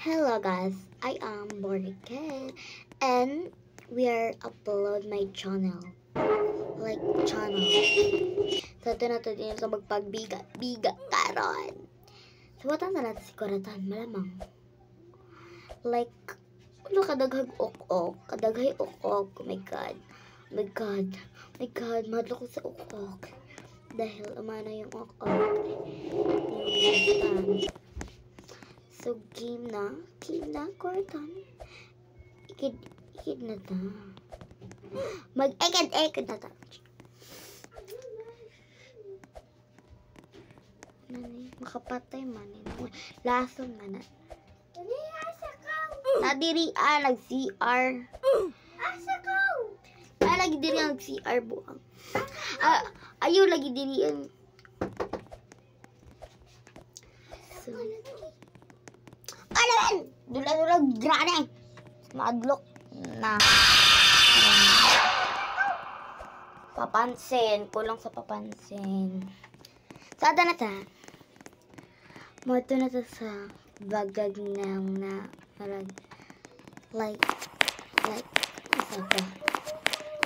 Hello guys, I am Morgan and we are upload my channel. So ito na to din sa magpagbiga karon. So watan na natin si Kuratan malamang. Like ano kadaghag ok-ok, kadaghay ok-ok. Oh my god. Madlo ko sa ok-ok. Dahil umano yung ok-ok. So, game na, Kuratan. Ikid na ta. Mag-ekad na ta. Makapatay man. Lason man na. Nadiri nag-CR. Lagi diri nag-CR buang. Ayaw lagi diri ang Dula grane. Madlok na. Papansin. Kulang sa papansin. Sada na ta. Moto na ta sa bagag ng na parang like isa ba?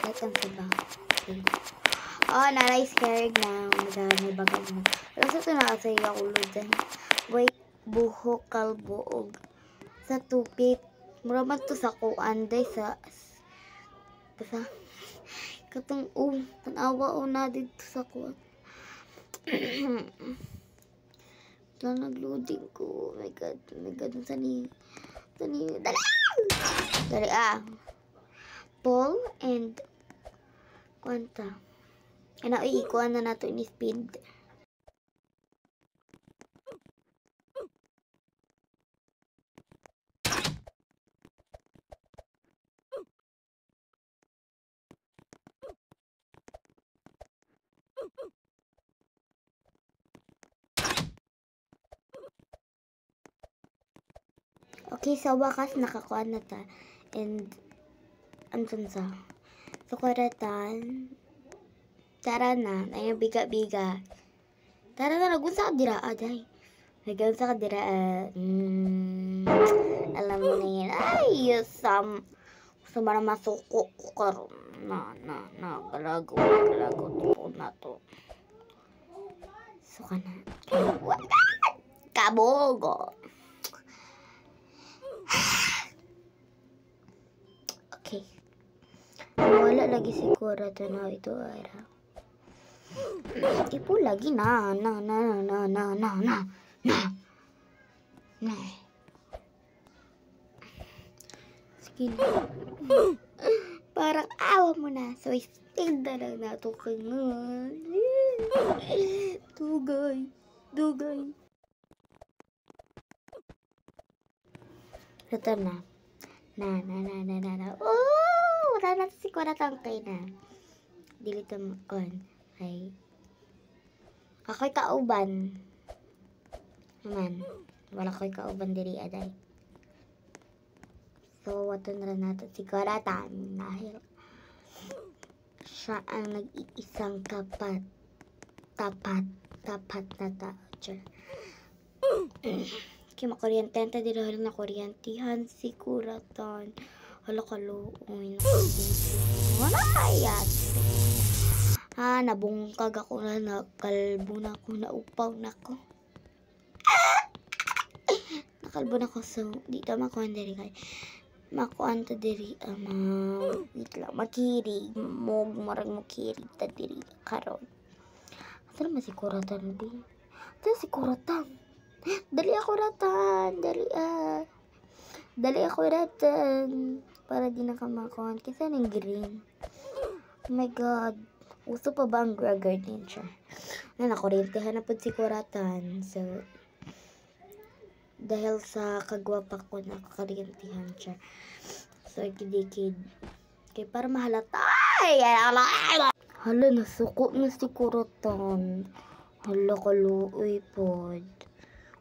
Like ang saba. Okay. Oh, naray scared na. May bagag na. Alam sa ito na kasi ako ludan. Wait, buho, kalbo, og sa tupit. Muraman to sa kuan day sa katong tanawa na dito sa kuan. Na nagloading ko. Oh my god. Tani. Dali Paul and kwanta. Ano ikuan na nato ni speed. Okay, sa wakas nakakuan na ta. And ansan sa? So, Kuratan. Tara na. Ay, biga. Tara na, nagunsa ka dira. Aday. Nagunsa ka dira. Alam mo na yan. Ay, sama na masuko ko karon. Galago. Tipo na to. So, ka na. Kabogo. Okay. Wala lagi si Kuratan na ito ara. Ipo lagi na. Sige na. Parang awa mo na. So, still na lang nato kangan. Dugay. Return na. Wala na si Kuratan kay na. Delete mo kon. Ay. Ako'y kauban. Naman. Wala ko'y kauban diri aday. So, wato na rin natin si Kuratan. Dahil siya ang nag-iisang tapat na tao. Kaya makuryentente di dahil na kuryentihan si Kuratan. Hala kaluoy na wala ayat. Nabungkag ako na, nakalbo na ako, naupaw na ako. Nakalbo na ako, so di ta makuhan diri kay makuhan ta diri wait lang, makirig marang makirig ta diri karon. Asa naman si Kuratan di? Asa si Kuratan? Dali ako ratan para di nakamakuhan kasi ng green. Oh my god, uso pa ba ang garden siya? Nakuryentihan na po si Kuratan. So, dahil sa kagwapa ko nakakuryentihan siya. So, kidikid. Kaya para mahalata. Hala, nasuko na si Kuratan. Hala, kaluoy pod.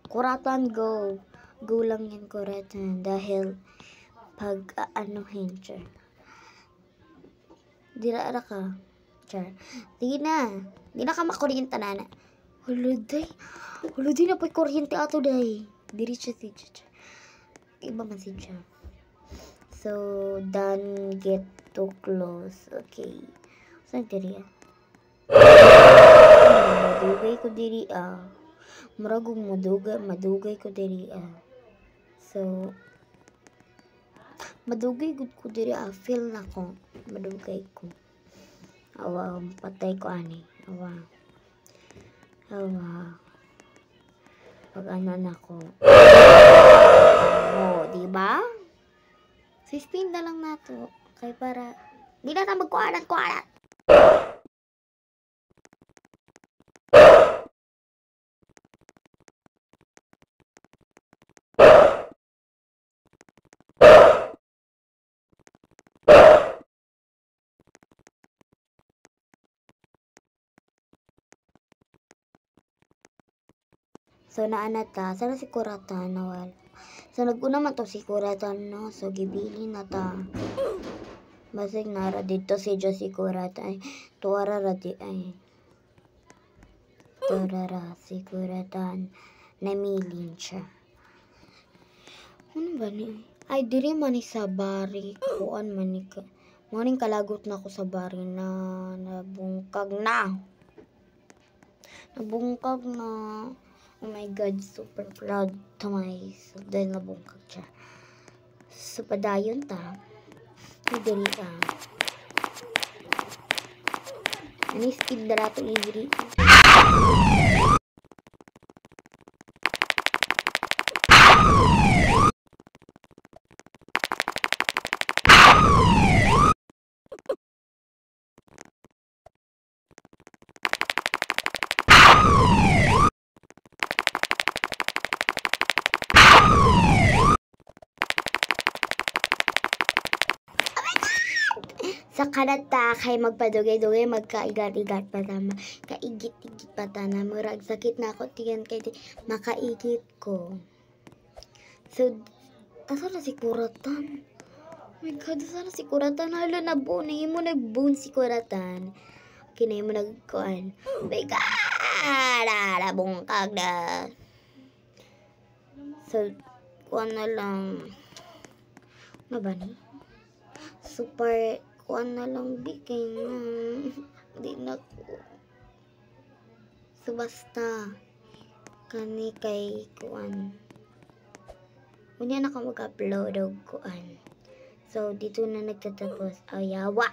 Kuratan, go. Go lang yan, Kuratan. Dahil pag anuhin siya. Dira ka. Char. Di na ka makuryente na. Huluday na pa kuryente ato day. Diri siya. Iba man siya. So, don't get too close. Okay. Saan diri ah? Madugay ko diri ah. Muragong madugay ko diri ah. So, madugay gud ko diri ah. Feel na ko. Madugay ko. Awa, patay ko ani. Awa. Pag-anan ako. Oh, di ba? Suspend na lang nato. Kay para di na ta magkualat. So naana ta, sana si Kuratan nawal. So naguna man to si Kuratan no, so gibili na ta. Basig nara dito si si Kuratan. Tuwara ra di ay. Tuwara si Kuratan. Namilin siya. Ano ba ni? Ay diri man ni sa bari. Kuan man ni ka. Morning kalagot na ako sa bari na nabungkag na. Nabungkag na. Oh my God, super proud to myself dahil nabungkag siya. So, padayon ta. Idiri ta. Ani-skip na rato idiri. Sa kanata kay magpadugay-dugay magkaigat-igat pa tama. Kaigit-igit pa tana. Murag sakit na ako tiyan kay makaigit ko. So, asa na si Kuratan? Oh my God, asa na si Kuratan? Hala na buo. Nahimo nag-bone si Kuratan. Kinahimo nagkuan. Oh my God! Nabungkag na. So, kuan na lang. Ano ba ni? Super kuan na lang bikin di na ko. So basta kani kay kuan unya na ka mag-upload og kuan. So dito na nagtatapos ayawa.